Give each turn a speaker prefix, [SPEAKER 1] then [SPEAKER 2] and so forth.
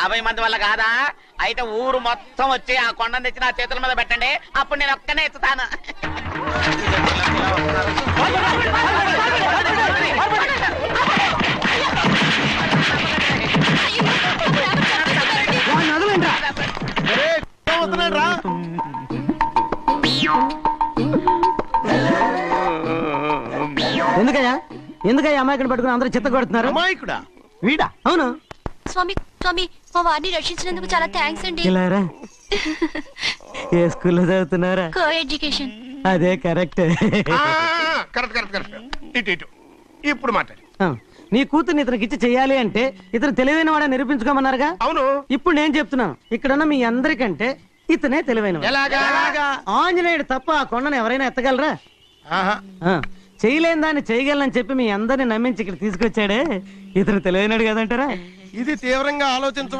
[SPEAKER 1] 50 మంది వల్ల కాదా? అయితే ఊరు మొత్తం వచ్చి ఆ కొండను తెచ్చి నా చేతుల మీద పెట్టండి, అప్పుడు నేను ఒక్కనే ఎత్తుతాను.
[SPEAKER 2] ఎందుకయ్యా అమాయకుని పట్టుకుని అందరూ చిత్త కొడుతున్నారు?
[SPEAKER 3] అమాయకుడా?
[SPEAKER 2] వీడా? అవును.
[SPEAKER 4] స్వామి స్వామి, మా వారిని రక్షించినందుకు చాలా థ్యాంక్స్ అండి.
[SPEAKER 2] ఇలారా ఏ స్కూల్లో చదువుతున్నారా?
[SPEAKER 4] Coeducation.
[SPEAKER 2] అదే కరెక్ట్.
[SPEAKER 3] ఇప్పుడు మాట్లాడు.
[SPEAKER 2] నీ కూతుర్ని ఇతనికి ఇచ్చి చెయ్యాలి అంటే ఇతను తెలివైన వాడని నిరూపించుకోమన్నారుగా.
[SPEAKER 3] అవును.
[SPEAKER 2] ఇప్పుడు నేను చెప్తున్నాను, ఇక్కడున్న మీ అందరికంటే ఇతనే తెలివైన. ఆంజనేయుడు తప్ప ఆ కొండను ఎవరైనా ఎత్తగలరా? చేయలేని దాన్ని చేయగలనని చెప్పి మీ అందరిని నమ్మించి ఇక్కడ తీసుకొచ్చాడే, ఇతను తెలివైనడు కదంటారా?
[SPEAKER 3] ఇది తీవ్రంగా ఆలోచించ